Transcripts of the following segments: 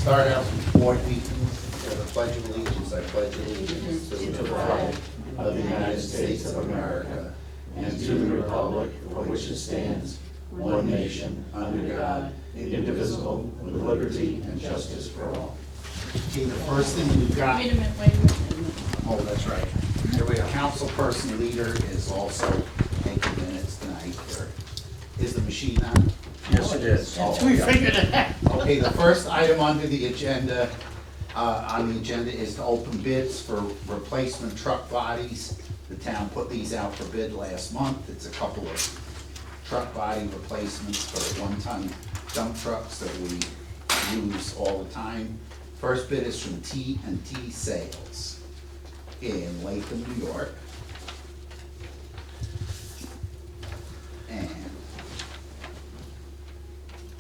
Start out before we the Pledge of Allegiance. I pledge allegiance to the flag of the United States of America and to the republic for which it stands, one nation, under God, indivisible, with liberty and justice for all. Okay, the first thing we've got. Wait a minute. Oh, that's right. Here we go. Councilperson leader is also taking minutes tonight. Is the machine on? Yes, it is. Oh, We okay. figured it out. Okay, the first item under the agenda, is to open bids for replacement truck bodies. The town put these out for bid last month. It's a couple of truck body replacements for one-ton dump trucks that we use all the time. First bid is from T&T Sales in Latham, New York. And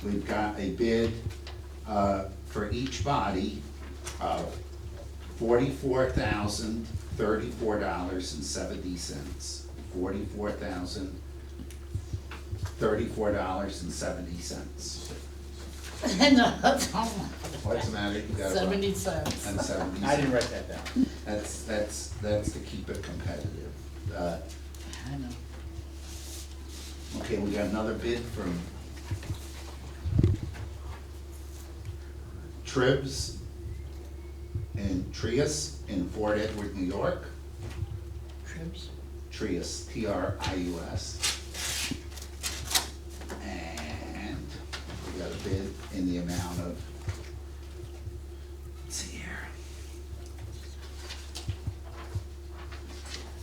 we've got a bid for each body of $44,034.70. $44,034.70. No, that's all. What's the matter? You got it? 70 cents. And 70 I didn't cents. write that down. That's to keep it competitive. I know. Okay, we got another bid from Tribs and Trius in Fort Edward, New York. Trips. Trius, Trius. And we got a bid in the amount of, let's see here,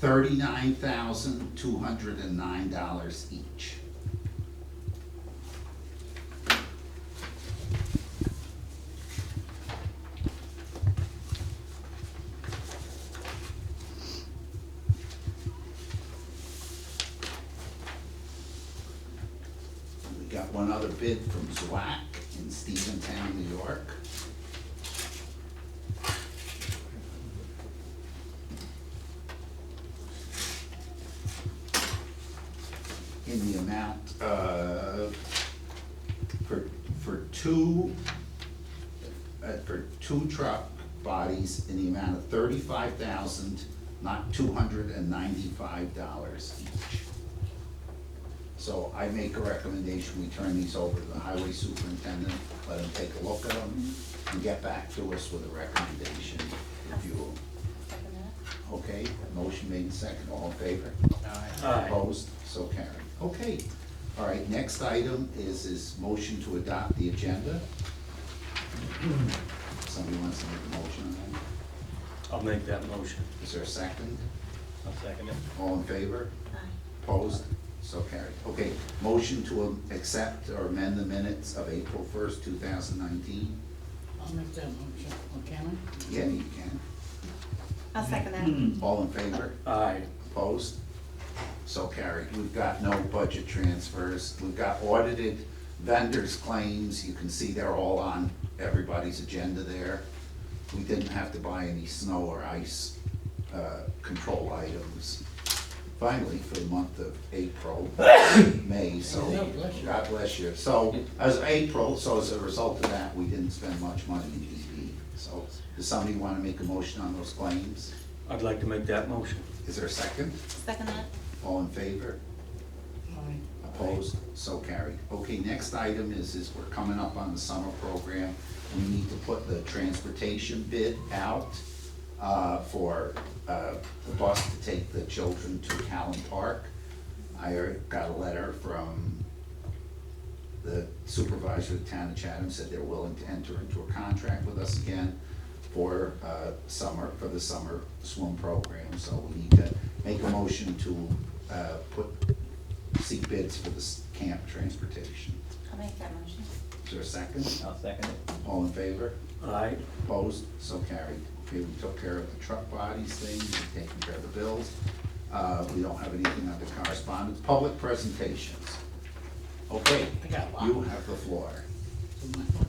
$39,209 each. We got one other bid from Zwack in Stephentown, New York. In the amount of, for two truck bodies in the amount of $35,000, not $295 each. So I make a recommendation, we turn these over to the highway superintendent, let him take a look at them, and get back to us with a recommendation, if you will. Okay, motion made and second, all in favor? Aye. Opposed, so carried. Okay, all right, next item is motion to adopt the agenda. Somebody wants to make a motion on that? I'll make that motion. Is there a second? I'll second it. All in favor? Opposed, so carried. Okay, motion to accept or amend the minutes of April 1st, 2019. I'll make that motion. Oh, can I? Yeah, you can. I'll second that. All in favor? Aye. Opposed? So carried. We've got no budget transfers. We've got audited vendors' claims. You can see they're all on everybody's agenda there. We didn't have to buy any snow or ice control items. Finally, for the month of April, May, so God bless you. God bless you. So as April, so as a result of that, we didn't spend much money in DB. So does somebody want to make a motion on those claims? I'd like to make that motion. Is there a second? Second that. All in favor? Aye. Opposed? So carried. Okay, next item is we're coming up on the summer program. We need to put the transportation bid out for the bus to take the children to Callan Park. I got a letter from the supervisor of the town of Chatham, said they're willing to enter into a contract with us again for the summer swim program. So we need to make a motion to seek bids for this camp transportation. I'll make that motion. Is there a second? I'll second it. All in favor? Aye. Opposed? So carried. Okay, we took care of the truck bodies thing, we've taken care of the bills. We don't have anything under correspondence. Public presentations. Okay, I got a lot. you have the floor.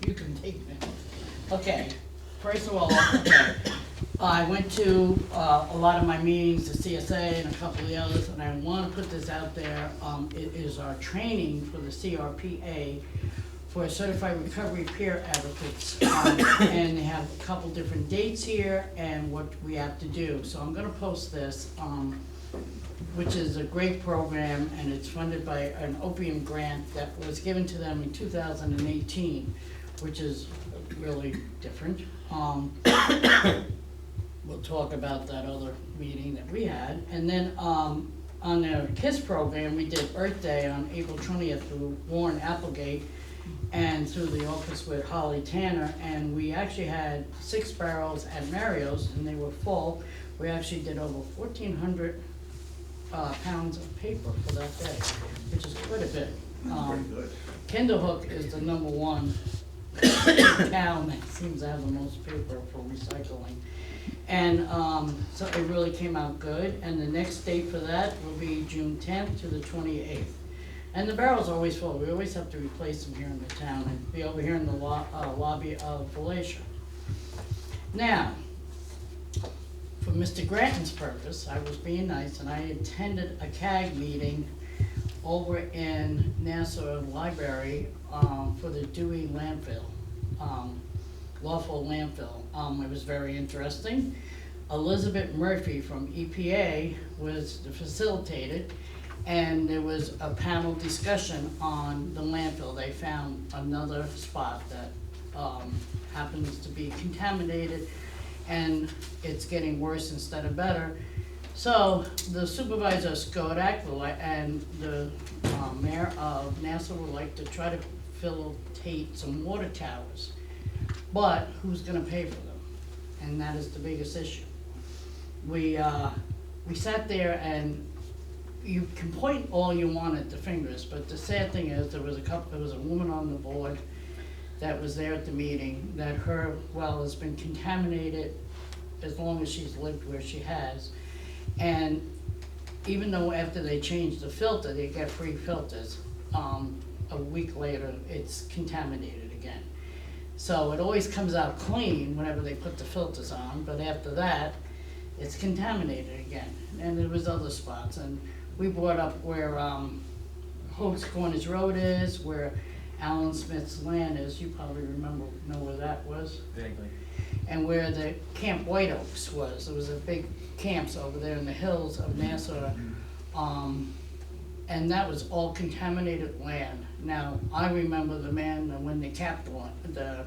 You can take it. Okay, first of all, okay, I went to a lot of my meetings, the CSA and a couple of the others, and I want to put this out there. It is our training for the CRPA for certified recovery peer advocates. And they have a couple different dates here and what we have to do. So I'm gonna post this, which is a great program, and it's funded by an opium grant that was given to them in 2018, which is really different. We'll talk about that other meeting that we had. And then, on the KISS program, we did Earth Day on April 20th through Warren Applegate and through the office with Holly Tanner, and we actually had 6 barrels at Mario's, and they were full. We actually did over 1,400 pounds of paper for that day, which is quite a bit. Pretty good. Kinderhook is the #1 town that seems to have the most paper for recycling. And so it really came out good, and the next date for that will be June 10th to the 28th. And the barrel's always full, we always have to replace them here in the town, and be over here in the lobby of Felicia. Now, for Mr. Grattan's purpose, I was being nice, and I attended a CAG meeting over in Nassau Library for the Dewey landfill, lawful landfill. It was very interesting. Elizabeth Murphy from EPA was the facilitator, and there was a panel discussion on the landfill. They found another spot that happens to be contaminated, and it's getting worse instead of better. So the supervisor Skodak and the mayor of Nassau would like to try to facilitate some water towers. But who's gonna pay for them? And that is the biggest issue. We sat there, and you can point all you want at the fingers, but the sad thing is, there was a woman on the board that was there at the meeting, that her well has been contaminated as long as she's lived where she has. And even though after they changed the filter, they get free filters, a week later, it's contaminated again. So it always comes out clean whenever they put the filters on, but after that, it's contaminated again. And there was other spots, and we brought up where Holt's Corners Road is, where Alan Smith's land is, you probably know where that was. Vaguely. And where the Camp White Oaks was. There was a big camps over there in the hills of Nassau. And that was all contaminated land. Now, I remember the man when they capped the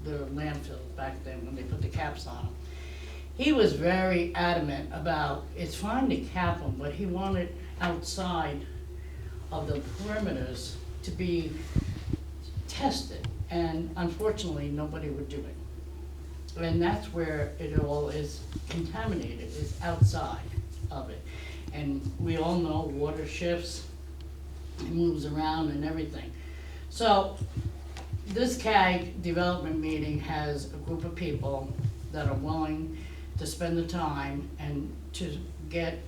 landfill back then, when they put the caps on them. He was very adamant about, it's fine to cap them, but he wanted outside of the perimeters to be tested. And unfortunately, nobody would do it. And that's where it all is contaminated, is outside of it. And we all know water shifts, it moves around and everything. So this CAG development meeting has a group of people that are willing to spend the time and to get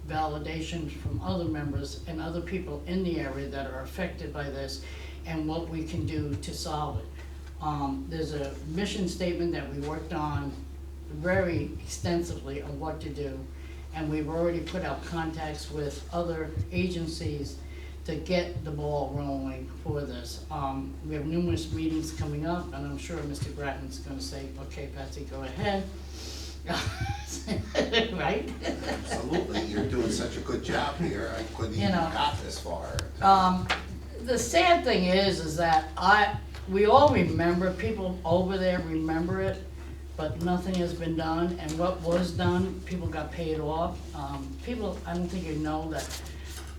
validation from other members and other people in the area that are affected by this, and what we can do to solve it. There's a mission statement that we worked on very extensively on what to do, and we've already put out contacts with other agencies to get the ball rolling for this. We have numerous meetings coming up, and I'm sure Mr. Grattan's gonna say, okay, Patsy, go ahead. Right? Absolutely, you're doing such a good job here, I couldn't even got this far. The sad thing is that we all remember, people over there remember it, but nothing has been done, and what was done, people got paid off. People, I don't think you know that,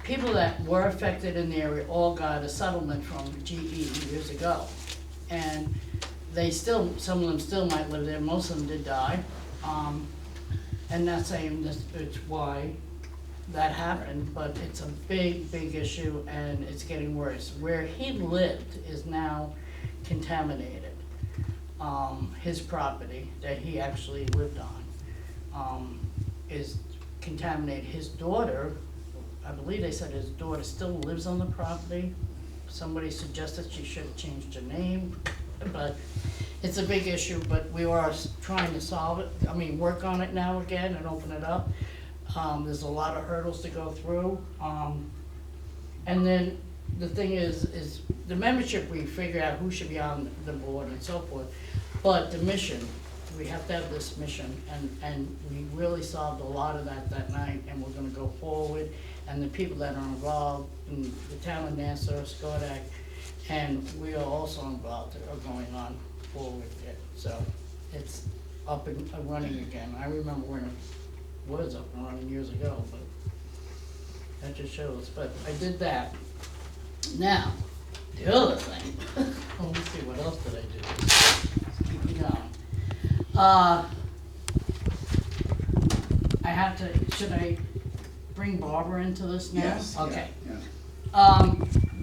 people that were affected in the area all got a settlement from GE years ago. And they still, some of them still might live there, most of them did die. And not saying this, it's why that happened, but it's a big, big issue, and it's getting worse. Where he lived is now contaminated. His property that he actually lived on, is contaminated. His daughter, I believe they said his daughter still lives on the property. Somebody suggested she should have changed her name, but it's a big issue, but we are trying to solve it. I mean, work on it now again and open it up. There's a lot of hurdles to go through. And then the thing is the membership, we figure out who should be on the board and so forth. But the mission, we have to have this mission, and we really solved a lot of that night, and we're gonna go forward. And the people that are involved in the town of Nassau, Skodak, and we are also involved, are going on forward it. So it's up and running again. I remember when it was up and running years ago, but that just shows. But I did that. Now, the other thing, let me see, what else did I do? Let's keep it going. I have to, should I bring Barbara into this now? Yes, yeah, Okay. yeah.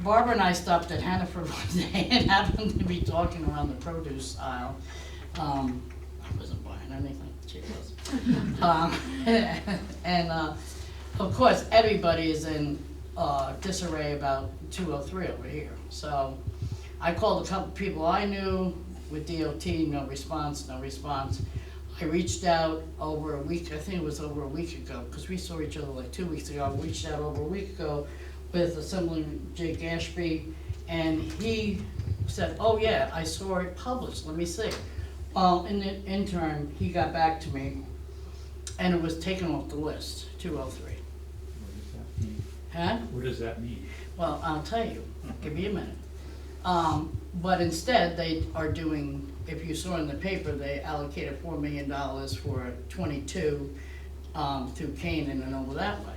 Barbara and I stopped at Hannaford one day and happened to be talking around the produce aisle. I wasn't buying anything, she was. And, of course, everybody is in disarray about 203 over here. So I called a couple people I knew with DOT, no response. I reached out over a week, I think it was over a week ago, because we saw each other like 2 weeks ago. I reached out over a week ago with Assemblyman Jake Ashby, and he said, oh yeah, I saw it published, let me see. In the interim, he got back to me, and it was taken off the list, 203. Huh? What does that mean? Well, I'll tell you, give me a minute. But instead, they are doing, if you saw in the paper, they allocated $4 million for 22 through Canaan and over that way.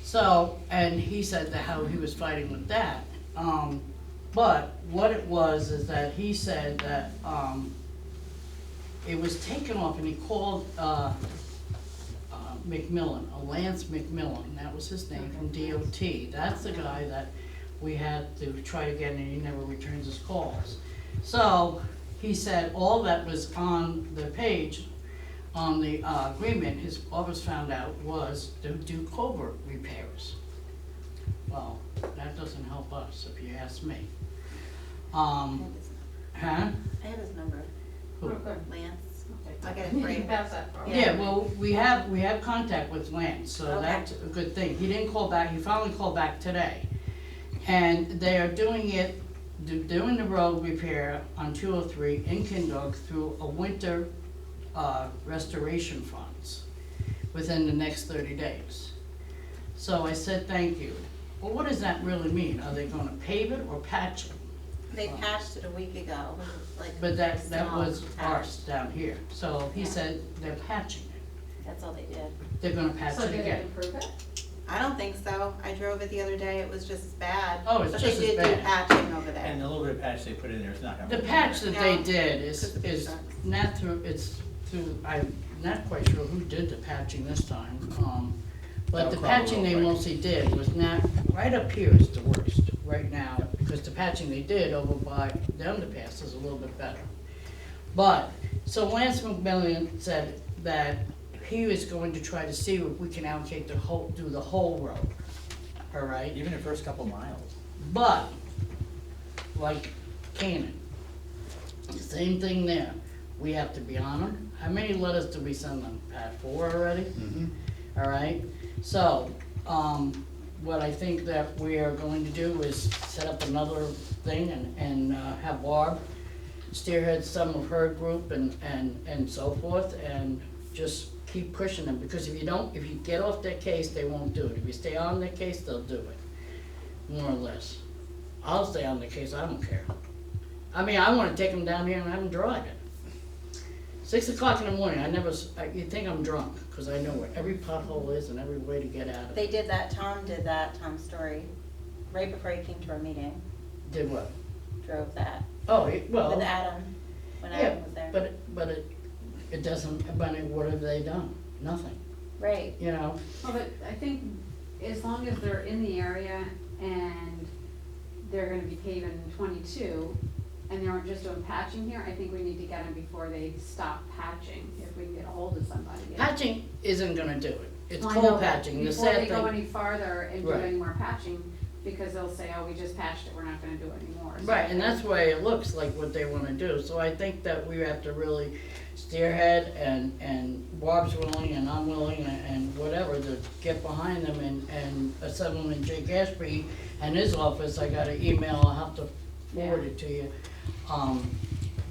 So, and he said that how he was fighting with that. But what it was is that he said that it was taken off, and he called McMillan, Lance McMillan, that was his name, from DOT. That's the guy that we had to try to get, and he never returns his calls. So he said all that was on the page, on the agreement, his office found out was to do culvert repairs. Well, that doesn't help us, if you ask me. Huh? I have his number. Who? Lance. I'll get it for you. Yeah, well, we have contact with Lance, so Okay. that's a good thing. He didn't call back, he finally called back today. And they are doing the road repair on 203 in Kindog through a winter restoration funds within the next 30 days. So I said, thank you. Well, what does that really mean? Are they gonna pave it or patch it? They patched it a week ago, like. But that small was patch. ours down here. So he Yeah. said they're patching it. That's all they did. They're gonna patch So it did it again. improve it? I don't think so. I drove it the other day. It was just as bad. Oh, it's just as But they did bad. do patching over there. And the little bit of patch they put in there is not gonna. The patch that they No. did Because is of the trucks. not through, it's through, I'm not quite sure who did the patching this time. But the That'll patching they crumble real mostly did was not, right up here is the worst right now, because the patching they did over by the underpass is a little bit better. But, so Lance McMillan said that he was going to try to see if we can allocate do the whole road, all right? Even the first couple miles. But, like Canaan, same thing there. We have to be on them. How many letters did we send them, Pat? 4 already? All right, so, what I think that we are going to do is set up another thing and have Barb spearhead some of her group and so forth, and just keep pushing them, because if you get off their case, they won't do it. If you stay on their case, they'll do it, more or less. I'll stay on the case, I don't care. I mean, I wanna take them down here and have them drive it. 6 o'clock in the morning, you'd think I'm drunk, cause I know where every pothole is and every way to get out of it. They did that, Tom Story, right before he came to our meeting, Did what? drove that Oh, with well, Adam, when yeah, Adam was there. but it doesn't, but what have they done? Nothing, Right, you know? Well, but I think as long as they're in the area and they're gonna be paving 22, and they aren't just doing patching here, I think we need to get them before they stop patching, if we can get a hold of somebody. Patching isn't gonna do it. It's Well, I know cold that patching. The before sad they go thing, any farther and do Right. any more patching, because they'll say, oh, we just patched it, we're not gonna do it anymore. So right, and that's why it looks like what they wanna do. So I think that we have to really Steerhead and Bob's willing and I'm willing and whatever to get behind them and assemble in Jake Ashby and his office. I got an email, I'll have to forward it to you,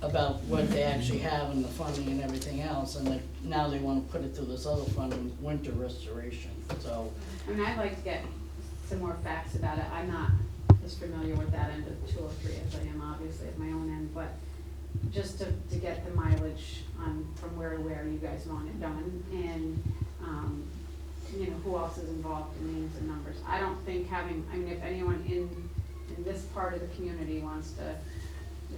about what they actually have and the funding and everything else, and that now they wanna put it through this other funding, winter restoration, so. I mean, I'd like to get some more facts about it. I'm not as familiar with that end of 203 as I am obviously at my own end, but just to get the mileage on from where to where you guys want it done, and, you know, who else is involved in names and numbers. I don't think having, I mean, if anyone in this part of the community wants to,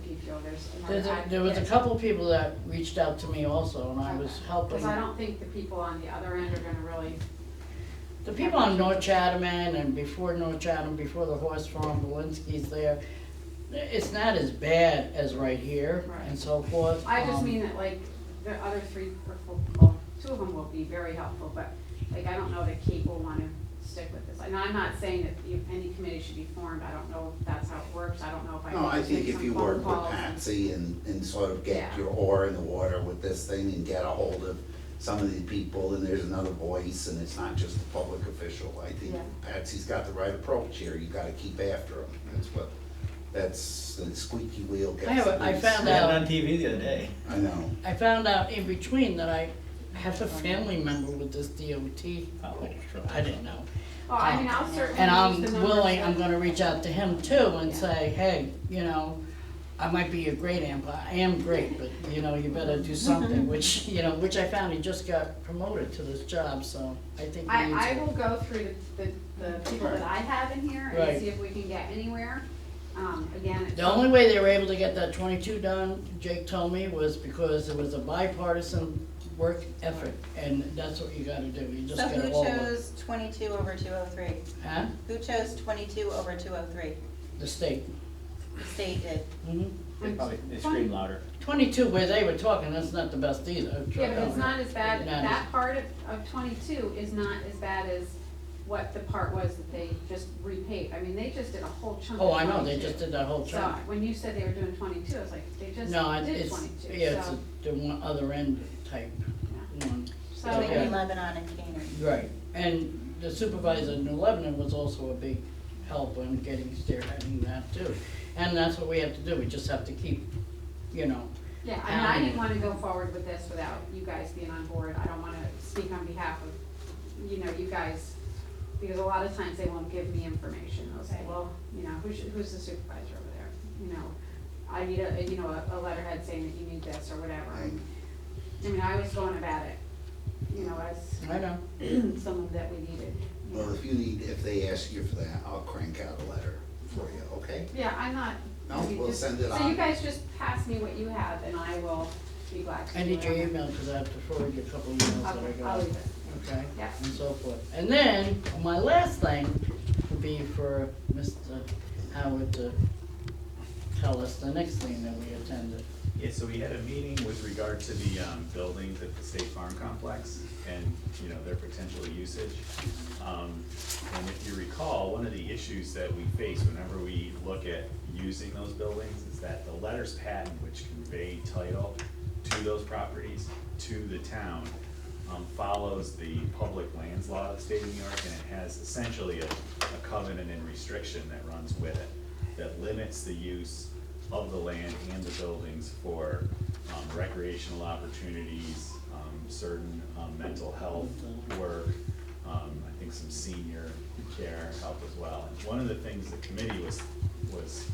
if you feel there's another. There was a advocate. couple of people that reached out to me also, and I was helping. Because I don't think the people on the other end are gonna really, The people on North Chatham and before North Chatham, before the horse farm, Belinsky's there, it's not as bad as right here Right. and so forth. I just mean that like, the other three, well, two of them will be very helpful, but like, I don't know that Kate will wanna stick with this. And I'm not saying that any committee should be formed, I don't know if that's how it works, I don't know if I No, I can think make if some you phone work with calls. Patsy and sort of get Yeah. your oar in the water with this thing and get a hold of some of the people, and there's another voice, and it's not just a public official, I think Yeah. Patsy's got the right approach here, you gotta keep after him, that's the squeaky wheel gets the I grease. found We had it out- on TV the other day. I know, I found out in between that I have a family member with this DOT. Oh, sure. I didn't know. Well, I mean, I'll certainly And I'm use the numbers willing, that- I'm gonna reach out to him too and Yeah. say, hey, you know, I might be a great amp, I am great, but you know, you better do something, which, you know, which I found he just got promoted to this job, so I think he needs I it. will go through the people that I have in here Right. and see if we can get anywhere. Again, it's. The only way they were able to get that 22 done, Jake told me, was because it was a bipartisan work effort, and that's what you gotta do, you just So gotta who all work. chose 22 over 203? Huh? Who chose 22 over 203? The state. The state did. Mhm. They probably, they scream louder. 22, where they were talking, that's not the best either. Yeah, but it's not as bad, Not that part of 22 is not as bad as what the part was that they just repaid. I mean, they just did a whole chunk of Oh, I know, they 22. just did that whole So chunk. when you said they were doing 22, I was like, they just No, did it's, 22, yeah, it's so. the one other end type one. So, Okay. Between Lebanon and Canaan. Right, and the supervisor in New Lebanon was also a big help in getting spearheading that too. And that's what we have to do, we just have to keep, you know, yeah, I mean, I didn't wanna go forward with this without you guys being on board. I don't wanna speak on behalf of, you know, you guys, because a lot of times they won't give me information. They'll say, well, you know, who's the supervisor over there? You know, I need a letterhead saying that you need this or whatever. And, I mean, I was going about it, you know, as I know. someone that we needed. you well, know. if they ask you for that, I'll crank out a letter for you, okay? Yeah, I'm not. No, you we'll just- send it So on. you guys just pass me what you have and I will be glad to. I need do your it. email, cause I have to forward you a couple emails that I Okay, got. I'll leave it. Okay? Yeah. And so forth. And then, my last thing would be for Mr. Howard to tell us the next thing that we attended. Yeah, so we had a meeting with regard to the buildings at the State Farm Complex and, you know, their potential usage. And if you recall, one of the issues that we face whenever we look at using those buildings is that the letters patent which convey title to those properties, to the town, follows the public lands law of the state of New York, and it has essentially a covenant and restriction that runs with it, that limits the use of the land and the buildings for recreational opportunities, certain mental health work, I think some senior care help as well. And one of the things the committee was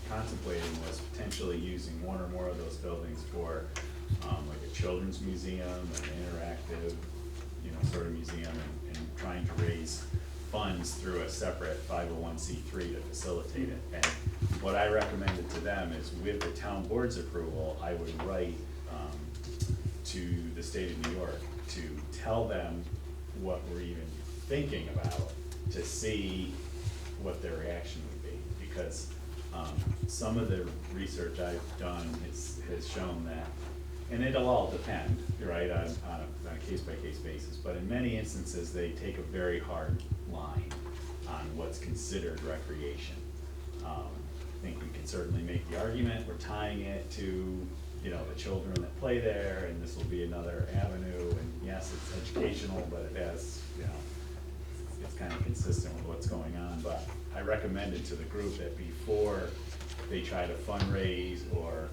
contemplating was potentially using one or more of those buildings for like a children's museum, an interactive, you know, sort of museum, and trying to raise funds through a separate 501c3 to facilitate it. And what I recommended to them is, with the town board's approval, I would write to the state of New York to tell them what we're even thinking about, to see what their reaction would be. Because some of the research I've done has shown that, and it'll all depend, right, on a case-by-case basis, but in many instances, they take a very hard line on what's considered recreation. I think we can certainly make the argument, we're tying it to, you know, the children that play there, and this will be another avenue, and yes, it's educational, but it has, you know, it's kind of consistent with what's going on, but I recommended to the group that before they try to fundraise or,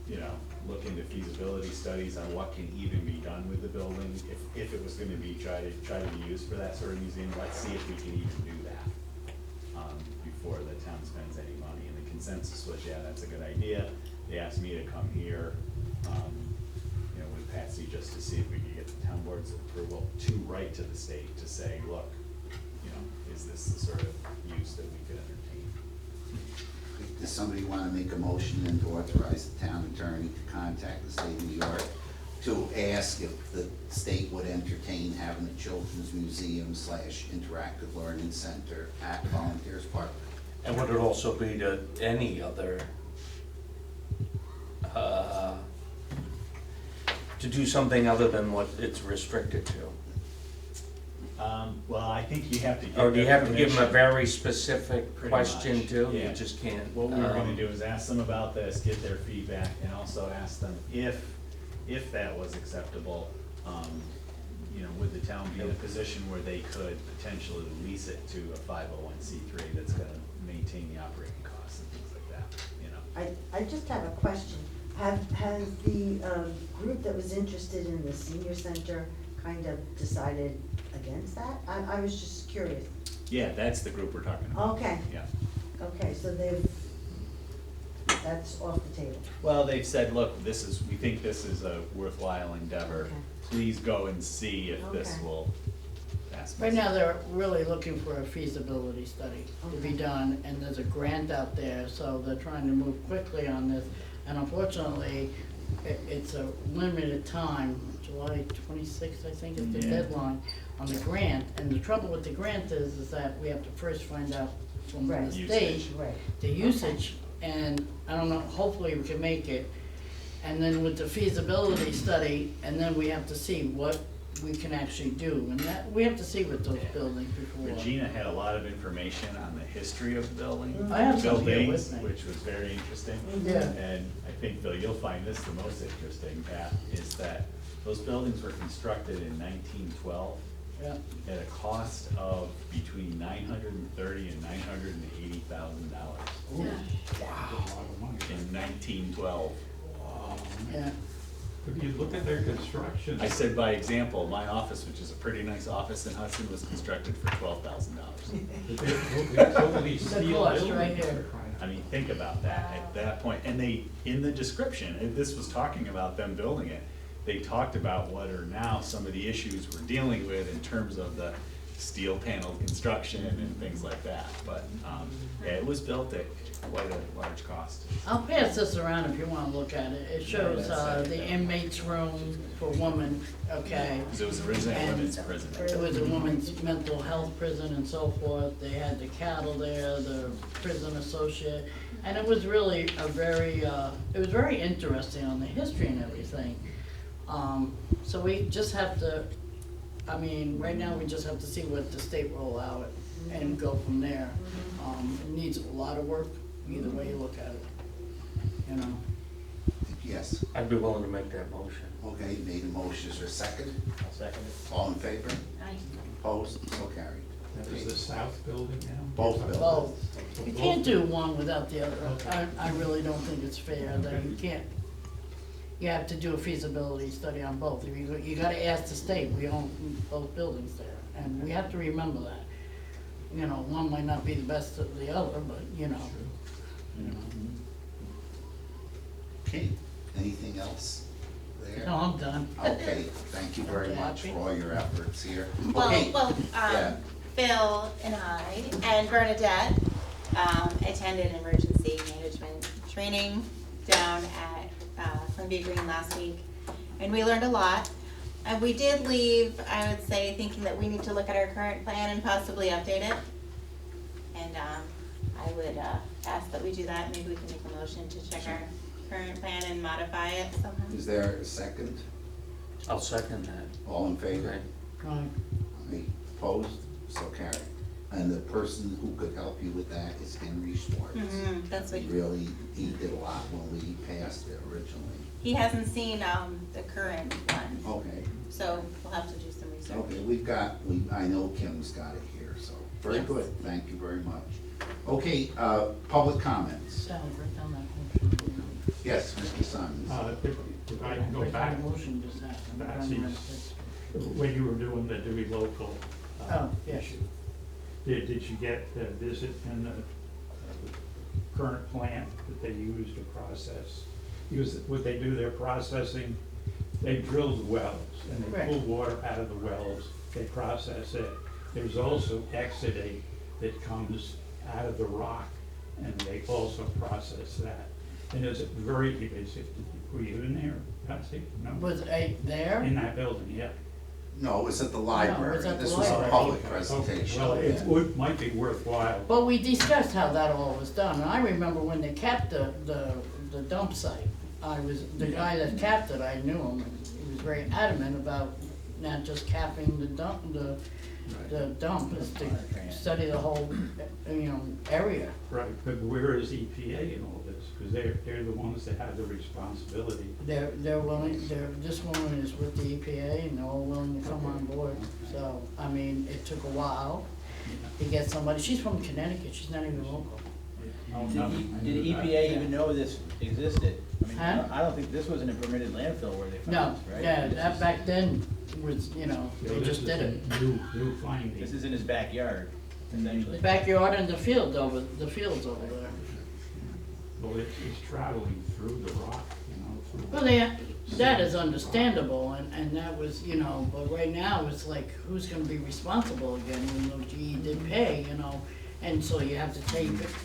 you know, look into feasibility studies on what can even be done with the building, if it was gonna be, try to be used for that sort of museum, let's see if we can even do that, before the town spends any money, and the consensus was, yeah, that's a good idea. They asked me to come here, you know, with Patsy, just to see if we could get the town board's approval to write to the state to say, look, you know, is this the sort of use that we could entertain? Does somebody want to make a motion and to authorize the town attorney to contact the state of New York to ask if the state would entertain having a children's museum / interactive learning center at Volunteers Park? And would it also be to any other, to do something other than what it's restricted to? Well, I think you have to give. Or do you them have to give them a permission. very specific Pretty question much, too? yeah. You just can't. What we were gonna do is ask them about this, get their feedback, and also ask them if that was acceptable, you know, would the town be in a position where they could potentially lease it to a 501c3 that's gonna maintain the operating costs and things like that, you know? I just have a question. Has the group that was interested in the senior center kind of decided against that? I was just curious. Yeah, that's the group we're talking about. Okay, Yeah. okay, so that's off the table. Well, they've said, look, we think this is a worthwhile endeavor. Okay. Please go and see if this Okay. will pass. Right now, they're really looking for a feasibility study to be Okay. done, and there's a grant out there, so they're trying to move quickly on this. And unfortunately, it's a limited time, July 26th, I think, is the Yeah. deadline on the grant. And the trouble with the grant is that we have to first find out from the Right. state Usage. Right. the usage, and I don't know, hopefully we can make it. And then with the feasibility study, and then we have to see what we can actually do, and that, we have to see with those buildings before. Regina had a lot of information on the history of the building. I have some here buildings, with me. which was very interesting. Yeah. And I think, Phil, you'll find this the most interesting, Pat, is that those buildings were constructed in 1912 Yeah, at a cost of between $930,000 and $980,000 in 1912. yeah. If you look at their construction. I said, by example, my office, which is a pretty nice office in Hudson, was constructed for $12,000. Totally The steel cost buildings right are here. crying out. I mean, think about that, at that point, and they, in the description, and this was talking about them building it, they talked about what are now some of the issues we're dealing with in terms of the steel panel construction and things like that, but, yeah, it was built at quite a large cost. I'll pass this around if you wanna look at it. It shows, the inmates' room for women, okay? Because it was originally a women's prison. It was a women's mental health prison and so forth. They had the cattle there, the prison associate. And it was really a very, it was very interesting on the history and everything. So we just have to, I mean, right now, we just have to see what the state roll out and go from there. It needs a lot of work, either way you look at it, you know? Yes, I'd be willing to make that motion. okay, made a motion, is there a second? I'll second it. All in favor? Aye. Opposed? So carried. That was the south building now? Both buildings. Well, you can't do one without the other. I really don't think it's fair that you can't, you have to do a feasibility study on both. You gotta ask the state, we own both buildings there, and we have to remember that. You know, one might not be the best of the other, but, you know. Okay, anything else there? No, I'm done. Okay, thank you very much for all your efforts here. Well, Okay, yeah. Phil and I and Bernadette attended emergency management training down at Columbia Green last week, and we learned a lot. And we did leave, I would say, thinking that we need to look at our current plan and possibly update it. And I would ask that we do that. Maybe we can make a motion to check our current plan and modify it somehow. Is there a second? I'll second that. All in favor? Okay. Right. Aye. Opposed? So carried. and the person who could help you with that is Henry Schwartz. That's what, Really, he did a lot when we passed it originally. he hasn't seen, the current one, Okay, so we'll have to do some research. okay, I know Kim's got it here, so, very Yes. good, thank you very much. Okay, public comments. Sally, write down that motion. Yes, Mr. Simons. If I can go Write down back, the motion just happened. Betsy's, when you were doing the Dewey Local Oh, yes. issue, did you get a visit in the current plant that they use to process? Because what they do, they're processing, they drill the wells, and they Right. pull water out of the wells, they process it. There's also exudate that comes out of the rock, and they also process that. And it's very, were you in there, Betsy? No? Was it there? In that building, yeah. No, it was at the No, it library, was at the this was a library. public Okay, presentation. well, it Yeah. might be worthwhile. But we discussed how that all was done, and I remember when they capped the dump site, the guy that capped it, I knew him, and he was very adamant about not just capping the dump, is to study the whole, area. Right, but where is EPA in all this? Because they're the ones that have the responsibility. They're willing, this woman is with the EPA, and they're all willing to come on board, so, I mean, it took a while to get somebody, she's from Connecticut, she's not even local. Oh, Did nothing. did EPA even know this existed? I mean, Huh? I don't think this wasn't a permitted landfill where they No, found this, right? yeah, This that is- back then was, they just did it. This is a new finding. This is in his backyard, essentially. The backyard and the fields over there. Well, it's traveling through the rock, through. Well, that is understandable, and that was, but right now, it's like, who's gonna be responsible again, even though GE did pay, and so you have to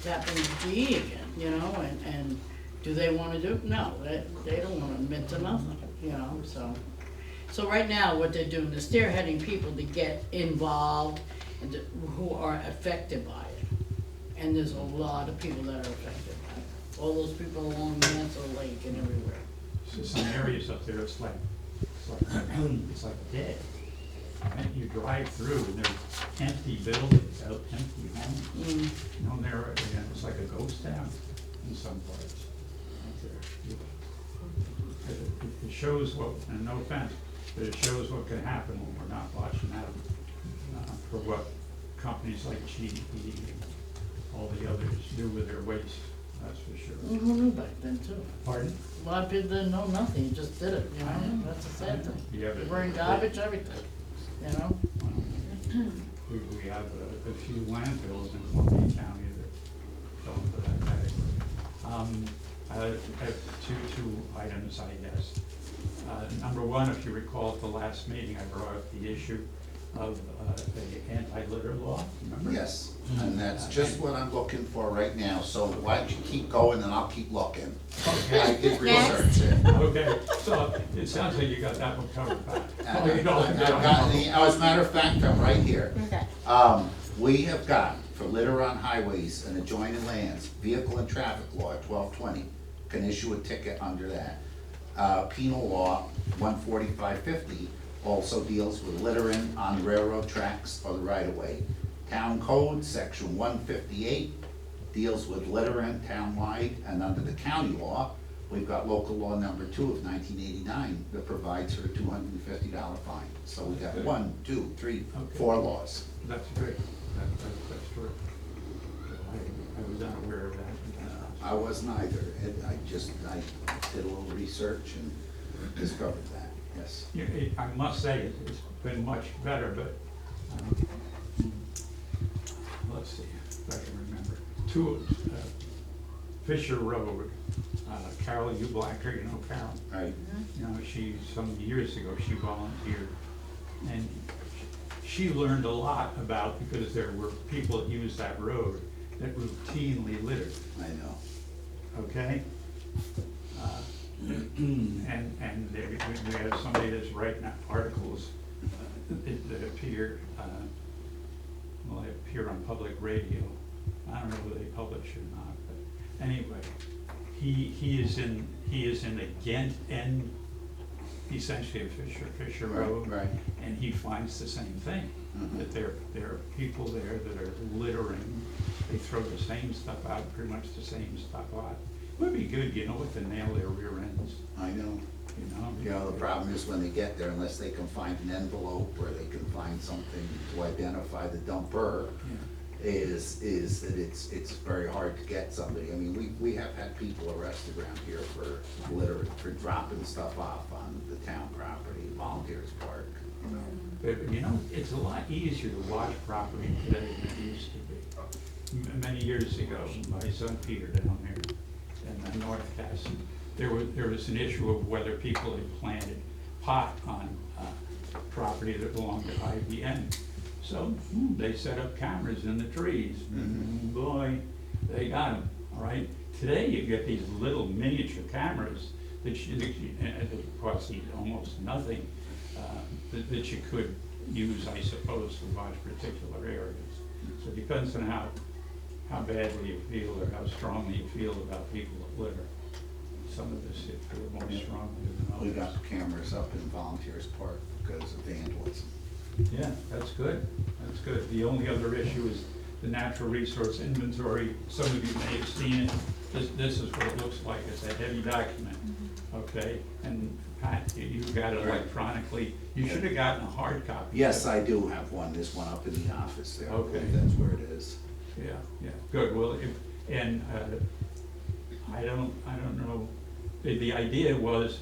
tap into GE again, and do they wanna do, no, they don't wanna admit to nothing, so. So right now, what they're doing is spearheading people to get involved and who are affected by it. And there's a lot of people that are affected by it, all those people along Mansell Lake and everywhere. So some areas up there, it's like dead. And you drive through and there's empty buildings, empty homes. It's like a ghost town in some parts out there. It shows what, and no offense, but it shows what can happen when we're not watching out for what companies like GE and all the others do with their waste, that's for sure. Who knew back then too? Pardon? A lot of people didn't know nothing, you just did it, that's the sad thing. Yeah, but- They burn garbage, everything, We have a few landfills in Columbia County that fall into that category. I have two items, I guess. Number one, if you recall at the last meeting, I brought up the issue of the anti-litter law, remember? Yes, and that's just what I'm looking for right now, so why don't you keep going and I'll keep looking. I did research it. Okay, so it sounds like you got that one covered back. And Oh, you don't- I've got as a matter of fact, I'm right here. Okay. We have got, for litter on highways and adjoining lands, vehicle and traffic law, 1220, can issue a ticket under that. Penal law, 14550, also deals with littering on railroad tracks or the right-of-way. Town code, section 158, deals with littering townwide, and under the county law, we've got local law number 2 of 1989 that provides for a $250 fine. So we got 1, 2, 3, 4 laws. That's great, that's true. I was unaware of that. I wasn't either. I did a little research and discovered that, yes. I must say, it's been much better, but, let's see, if I can remember. Fisher Road, Carol U. Blacker, Carol. Right. Some years ago, she volunteered, and she learned a lot about, because there were people that used that road that routinely littered. I know. Okay? And we have somebody that's writing articles that appear, they appear on public radio. I don't know whether they publish or not, but anyway, he is in the Ghent end. He essentially a Fisher Right, Road. right. And he finds the same thing, Mhm. that there are people there that are littering, they throw the same stuff out, pretty much the same stuff out. Would be good, you know, to nail their rear ends, I know. you know? You know, the problem is when they get there, unless they can find an envelope or they can find something to identify the dumper, is that it's very hard to get somebody. I mean, we have had people arrested around here for litter, for dropping stuff off on the town property, Volunteers Park, you know. But, you know, it's a lot easier to watch property today than it used to be. Many years ago, my son Peter down there in North Castle, there was an issue of whether people had planted pot on property that belonged to IBM. So they set up cameras in the trees. Boy, they got them, all right? Today, you get these little miniature cameras that cost you almost nothing, that you could use, I suppose, to watch particular areas. So it depends on how badly you feel or how strongly you feel about people that litter. Some of us feel more strongly than We others. got cameras up in Volunteers Park because of vandalism. Yeah, that's good, that's good. The only other issue is the natural resource inventory. Some of you may have seen it. This is what it looks like. It's a heavy document, okay? And Pat, you got it electronically. You should have gotten a hard copy. Yes, I do have one. There's one up in the office there. I believe Okay. that's where it is. Yeah, good. Well, I don't know. The idea was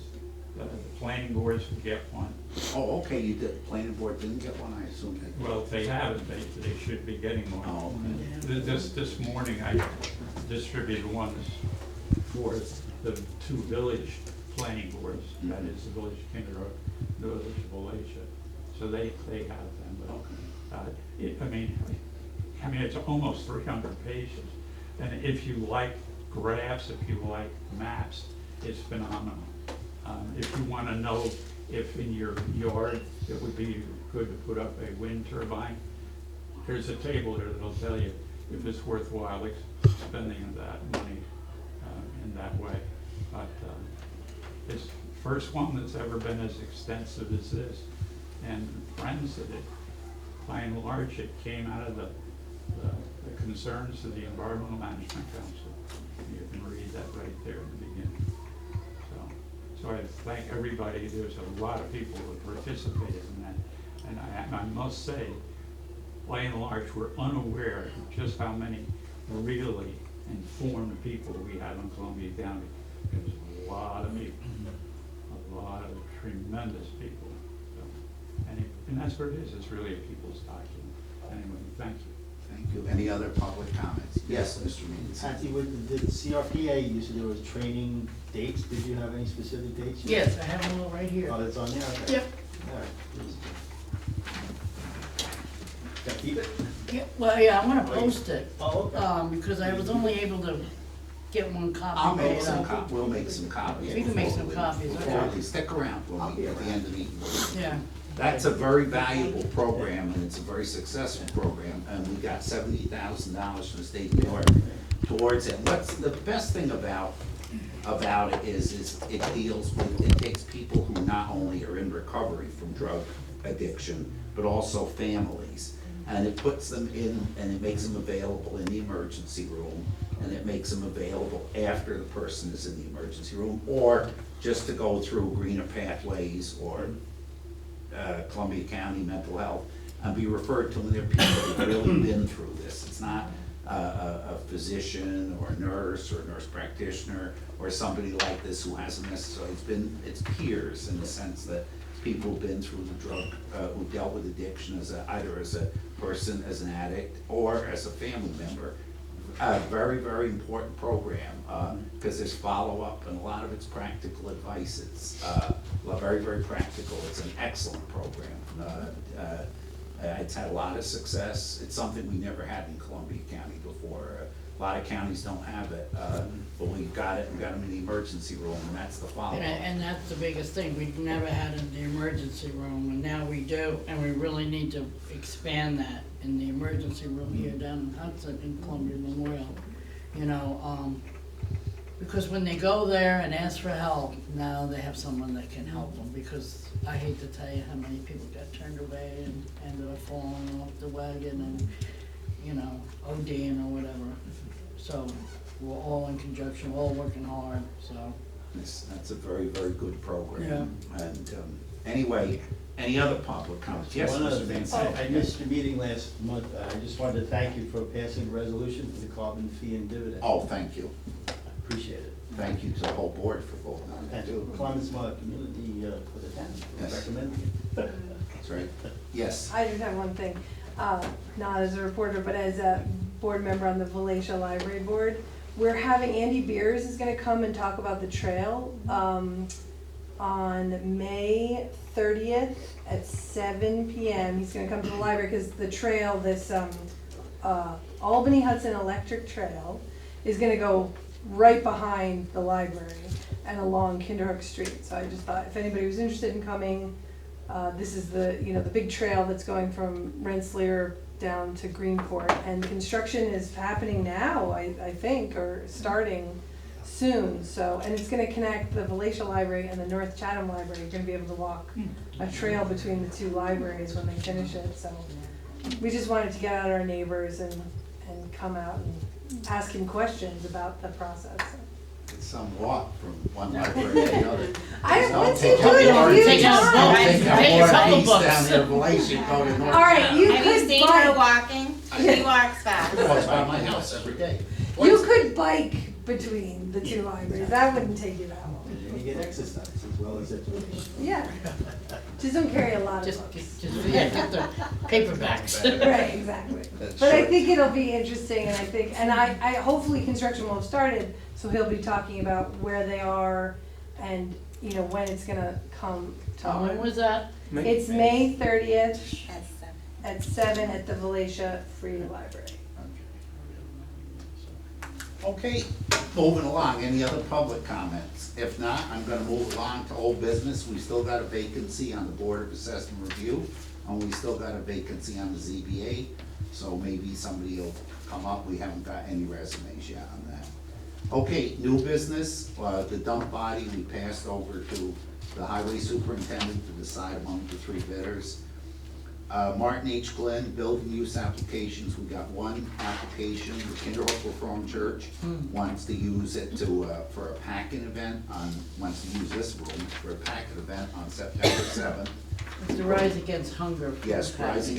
the planning boards would get one. Oh, okay, you did, planning board didn't get one, I assume they. Well, if they haven't, they should be getting one. Oh, This morning, I distributed ones for the two village planning boards, that is the village of Kinder Road, the village of Valatia. So they have them, but, I mean, it's almost 300 pages. And if you like graphs, if you like maps, it's phenomenal. If you want to know if in your yard it would be good to put up a wind turbine, there's a table there that'll tell you if it's worthwhile spending that money in that way. But it's the first one that's ever been as extensive as this. And Friends did it. By and large, it came out of the concerns of the Environmental Management Council. You can read that right there in the beginning. So I thank everybody. There's a lot of people who participated in that. And I must say, by and large, we're unaware of just how many really informed people we have in Columbia County. There's a lot of people, a lot of tremendous people. So, and that's what it is. It's really a people's document. Anyway, thank you. Thank you. Any other public comments? Yes, Mr. Means. Nancy, with the CRPA, you said there was training dates. Did you have any specific dates? Yes, I have them all right here. Oh, that's on there? Okay. Yep. All right, please. Gotta keep it? Yeah, well, yeah, I wanna post it, Oh, okay. because I was only able to get one copy. I'll make made some up. copies. We'll make some copies. We can make some before copies, before okay. we stick around when we, at the end of the meeting. Yeah, That's a very valuable program, and it's a very successful program, and we got $70,000 from the state of New York towards it. What's the best thing about it is it deals with, it takes people who not only are in recovery from drug addiction, but also families. And it puts them in, and it makes them available in the emergency room, and it makes them available after the person is in the emergency room, or just to go through Greener Pathways or Columbia County Mental Health, and be referred to when they're people who've really been through this. It's not a physician or a nurse practitioner or somebody like this who hasn't necessarily, it's peers in the sense that people who've been through the drug, who dealt with addiction either as a person, as an addict, or as a family member. Very, very important program, because there's follow-up and a lot of it's practical advice. It's very, very practical. It's an excellent program. It's had a lot of success. It's something we never had in Columbia County before. A lot of counties don't have it, but we've got it. We've got them in the emergency room, and that's the follow-up. and that's the biggest thing, we've never had it in the emergency room, and now we do, and we really need to expand that in the emergency room here down in Hudson in Columbia Memorial. You know, Because when they go there and ask for help, now they have someone that can help them, because I hate to tell you how many people got turned away and ended up falling off the wagon and, you know, ODing or whatever. So, we're all in conjunction, we're all working hard, so. That's a very, very good program. And, anyway, any other public comments? Yes, One other Mr. thing, Van I missed your meeting last month, I just wanted to thank you for passing the resolution for the carbon fee and dividend. Oh, thank you. Appreciate it. Thank you to the whole board for voting on that And too. to Climate Smart Community, for the town, Yes. recommending it. That's right. Yes. I just have one thing, not as a reporter, but as a board member on the Valatia Library Board. We're having, Andy Beers is gonna come and talk about the trail, on May 30th at 7 PM. He's gonna come to the library, cause the trail, this, Albany Hudson Electric Trail is gonna go right behind the library and along Kinderhook Street. So I just thought, if anybody was interested in coming, this is the, you know, the big trail that's going from Rensselaer down to Greenport. And construction is happening now, I think, or starting soon. So, and it's gonna connect the Valatia Library and the North Chatham Library. You're gonna be able to walk a trail between the two libraries when they finish it. So we just wanted to get out our neighbors and come out and ask him questions about the process. It's some walk from one library to the other. Once Take you do out it the a orange- few Take out the times. book. Take out Take a War couple East books. down there, Valatie, go to North. All right, you Have you could seen her bike, walking? She walks fast. I walk by my house every day. you could bike between the two libraries. That wouldn't take you that long. And you get exercise as well as education. Yeah. Just don't carry a lot of Just, books. yeah, get the paperbacks. Right, exactly. That's But I short. think it'll be interesting, and I think, and I hopefully construction will have started, so he'll be talking about where they are and, you know, when it's gonna come to. When was that? It's May 30th That's at 7 at the Valatia Free Library. Okay, moving along, any other public comments? If not, I'm gonna move along to old business. We still got a vacancy on the Board of Assessment Review, and we still got a vacancy on the ZBA, so maybe somebody will come up. We haven't got any resumes yet on that. Okay, new business, the dump body, we passed over to the highway superintendent to decide among the three bidders. Martin H. Glenn, building use applications, we got one application, the Kinderhook Reformed Church wants to use it to, for a packing event wants to use this room for a packing event on September 7th. It's the Rise Against Hunger. Yes, Rise Against